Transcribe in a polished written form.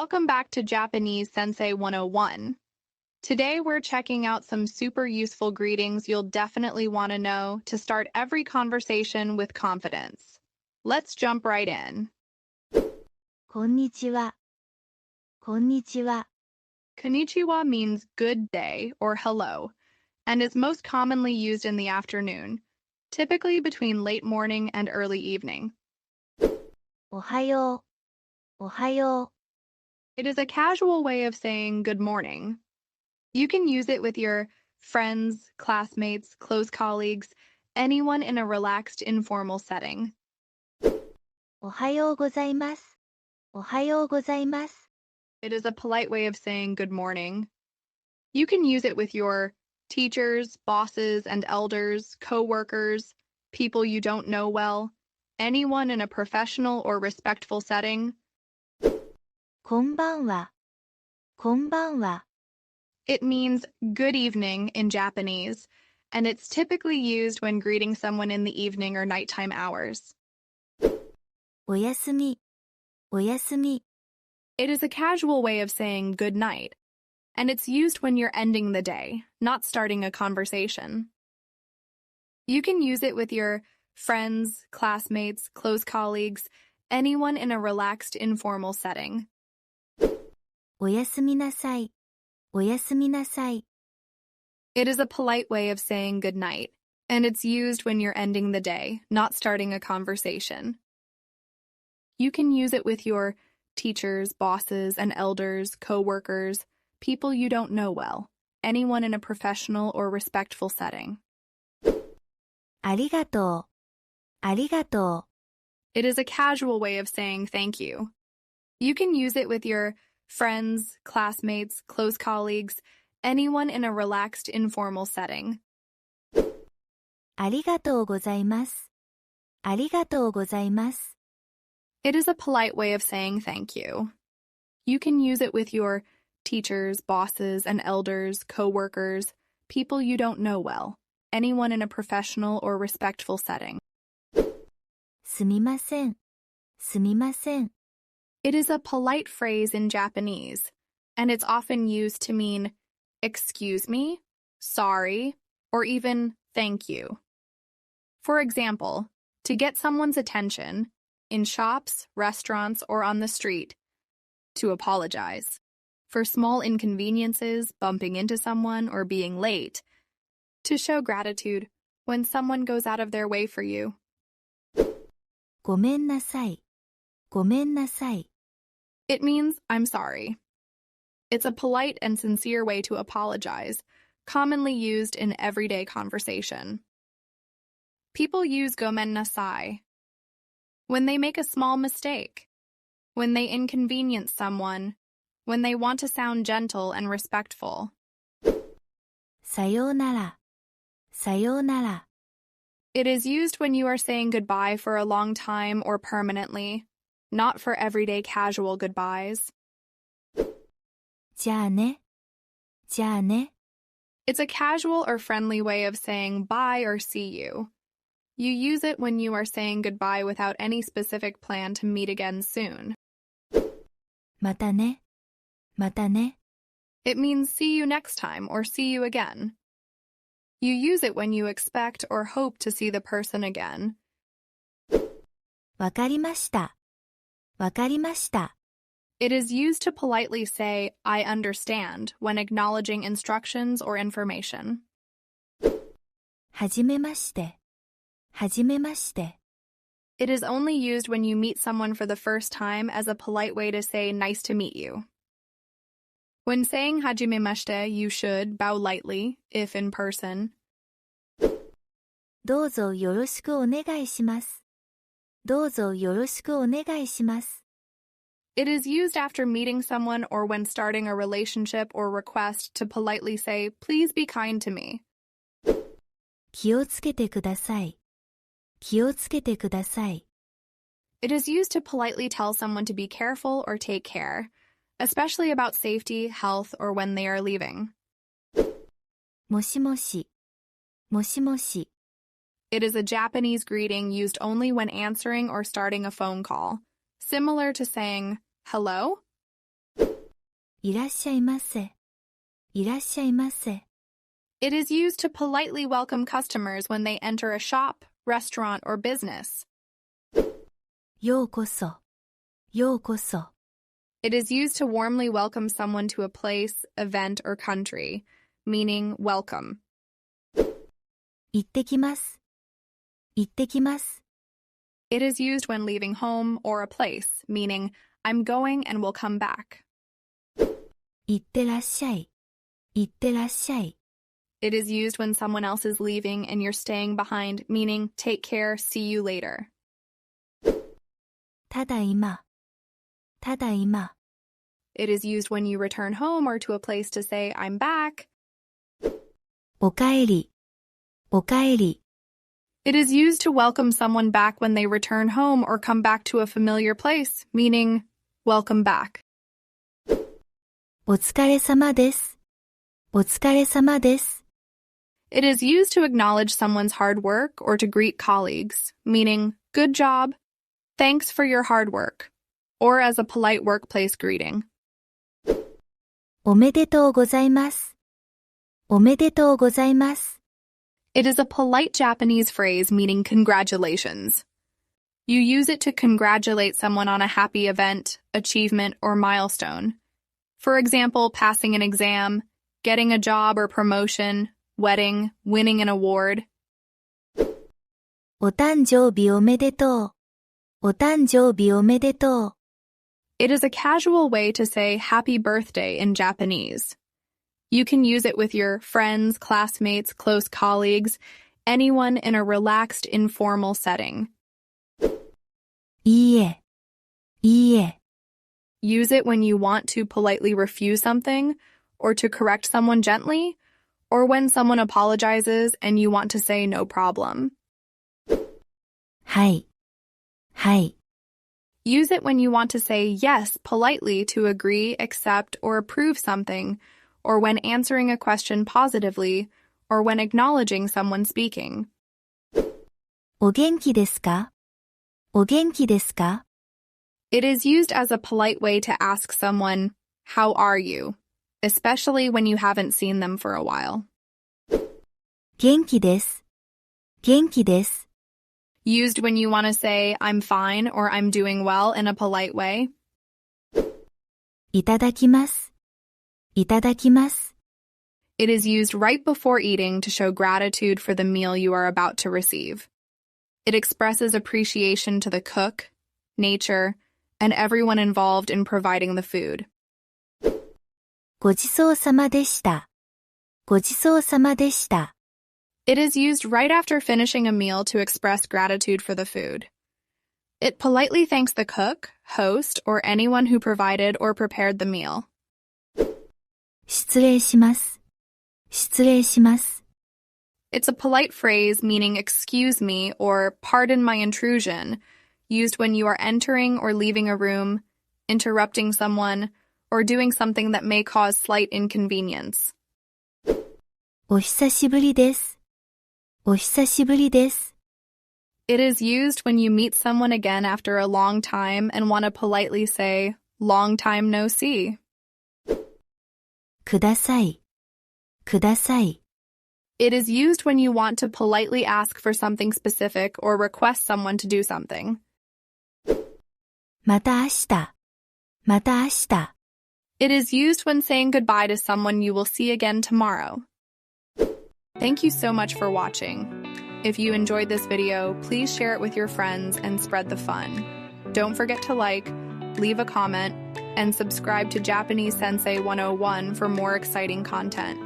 Welcome back to Japanese Sensei 101. Today we're checking out some super useful greetings you'll definitely want to know to start every conversation with confidence. Let's jump right in. こんにちは。こんにちは。 Konnichiwa means good day or hello, and is most commonly used in the afternoon, typically between late morning and early evening. おはよう。おはよ It is a casual way of saying good morning. You can use it with your friends, classmates, close colleagues, anyone in a relaxed, informal setting. う。おはようございます。おはようございます。 It is a polite way of saying good morning. You can use it with your teachers, bosses and elders, coworkers, people you don't know well, anyone in a professional or respectful setting. こんばんは。こんばんは。 It means good evening in Japanese, and it's typically used when greeting someone in the evening or nighttime hours. おやすみ。おやすみ。 It is a casual way of saying good night, and it's used when you're ending the day, not starting a conversation. You can use it with your friends, classmates, close colleagues, anyone in a relaxed, informal setting. おやすみなさい。おやすみなさい。 It is a polite way of saying good night, and it's used when you're ending the day, not starting a conversation. You can use it with your teachers, bosses and elders, coworkers, people you don't know well, anyone in a professional or respectful setting. ありがとう。ありがと It is a casual way of saying thank you. You can use it with your friends, classmates, close colleagues, anyone in a relaxed, informal setting. う。ありがとうございます。ありがとうございます。 It is a polite way of saying thank you. You can use it with your teachers, bosses and elders, coworkers, people you don't know well, anyone in a professional or respectful setting. すみません。すみません。 It is a polite phrase in Japanese, and it's often used to mean excuse me, sorry, or even thank you. For example, to get someone's attention, in shops, restaurants, or on the street, to apologize. For small inconveniences, bumping into someone, or being late, to show gratitude when someone goes out of their way for you. ごめんなさい。ごめんなさい。 It means I'm sorry. It's a polite and sincere way to apologize, commonly used in everyday conversation. People use gomen nasai when they make a small mistake, when they inconvenience someone, when they want to sound gentle and respectful. さようなら。さようなら。 It is used when you are saying goodbye for a long time or permanently, not for everyday casual goodbyes. じゃあね。じゃあね。 It's a casual or friendly way of saying bye or see you. You use it when you are saying goodbye without any specific plan to meet again soon. またね。またね。 It means see you next time or see you again. You use it when you expect or hope to see the person again. わかりました。わかりました。 It is used to politely say, I understand, when acknowledging instructions or information. はじめまして。はじめまして。 It is only used when you meet someone for the first time as a polite way to say nice to meet you. When saying hajimemashite, you should bow lightly, if in person. どうぞよろしくお願いします。どうぞよろしくお願いします。 It is used after meeting someone or when starting a relationship or request to politely say, please be kind to me. 気をつけてください。気をつけてください。 It is used to politely tell someone to be careful or take care, especially about safety, health, or when they are leaving. もしもし。もしもし。 It is a Japanese greeting used only when answering or starting a phone call, similar to saying, hello? いらっしゃいませ。いらっしゃいませ。It is used to politely welcome customers when they enter a shop, restaurant, or business. ようこそ。ようこそ。It is used to warmly welcome someone to a place, event, or country, meaning welcome. 行ってきます。行ってきます。It is used when leaving home or a place, meaning I'm going and will come back. 行ってらっしゃい。行ってらっしゃい。It is used when someone else is leaving and you're staying behind, meaning take care, see you later. ただいま。ただいま。It is used when you return home or to a place to say I'm back. おかえり。おかえり。It is used to welcome someone back when they return home or come back to a familiar place, meaning welcome back. お疲れ様です。お疲れ様です。It is used to acknowledge someone's hard work or to greet colleagues, meaning good job, thanks for your hard work, or as a polite workplace greeting. おめでとうございます。おめでとうございます。It is a polite Japanese phrase meaning congratulations. You use it to congratulate someone on a happy event, achievement, or milestone. For example, passing an exam, getting a job or promotion, wedding, winning an award. お誕生日おめでとう。お誕生日おめでとう。It is a casual way to say happy birthday in Japanese. You can use it with your friends, classmates, close colleagues, anyone in a relaxed, informal setting. いいえ。いいえ。Use it when you want to politely refuse something, or to correct someone gently, or when someone apologizes and you want to say no problem. はい。はい。Use it when you want to say yes politely to agree, accept, or approve something, or when answering a question positively, or when acknowledging someone speaking. お元気ですか？お元気ですか？ It is used as a polite way to ask someone, how are you? Especially when you haven't seen them for a while. 元気です。元気です。Used when you want to say, I'm fine or I'm doing well in a polite way. いただきます。いただきます。It is used right before eating to show gratitude for the meal you are about to receive. It expresses appreciation to the cook, nature, and everyone involved in providing the food. ごちそうさまでした。ごちそうさまでした。It is used right after finishing a meal to express gratitude for the food. It politely thanks the cook, host, or anyone who provided or prepared the meal. 失礼します。失礼します。It's a polite phrase meaning excuse me or pardon my intrusion, used when you are entering or leaving a room, interrupting someone, or doing something that may cause slight inconvenience. お久しぶりです。お久しぶりです。It is used when you meet someone again after a long time and want to politely say, long time no see. ください。ください。It is used when you want to politely ask for something specific or request someone to do something. また明日。また明日。It is used when saying goodbye to someone you will see again tomorrow. Thank you so much for watching. If you enjoyed this video, please share it with your friends and spread the fun. Don't forget to like, leave a comment, and subscribe to Japanese Sensei 101 for more exciting content.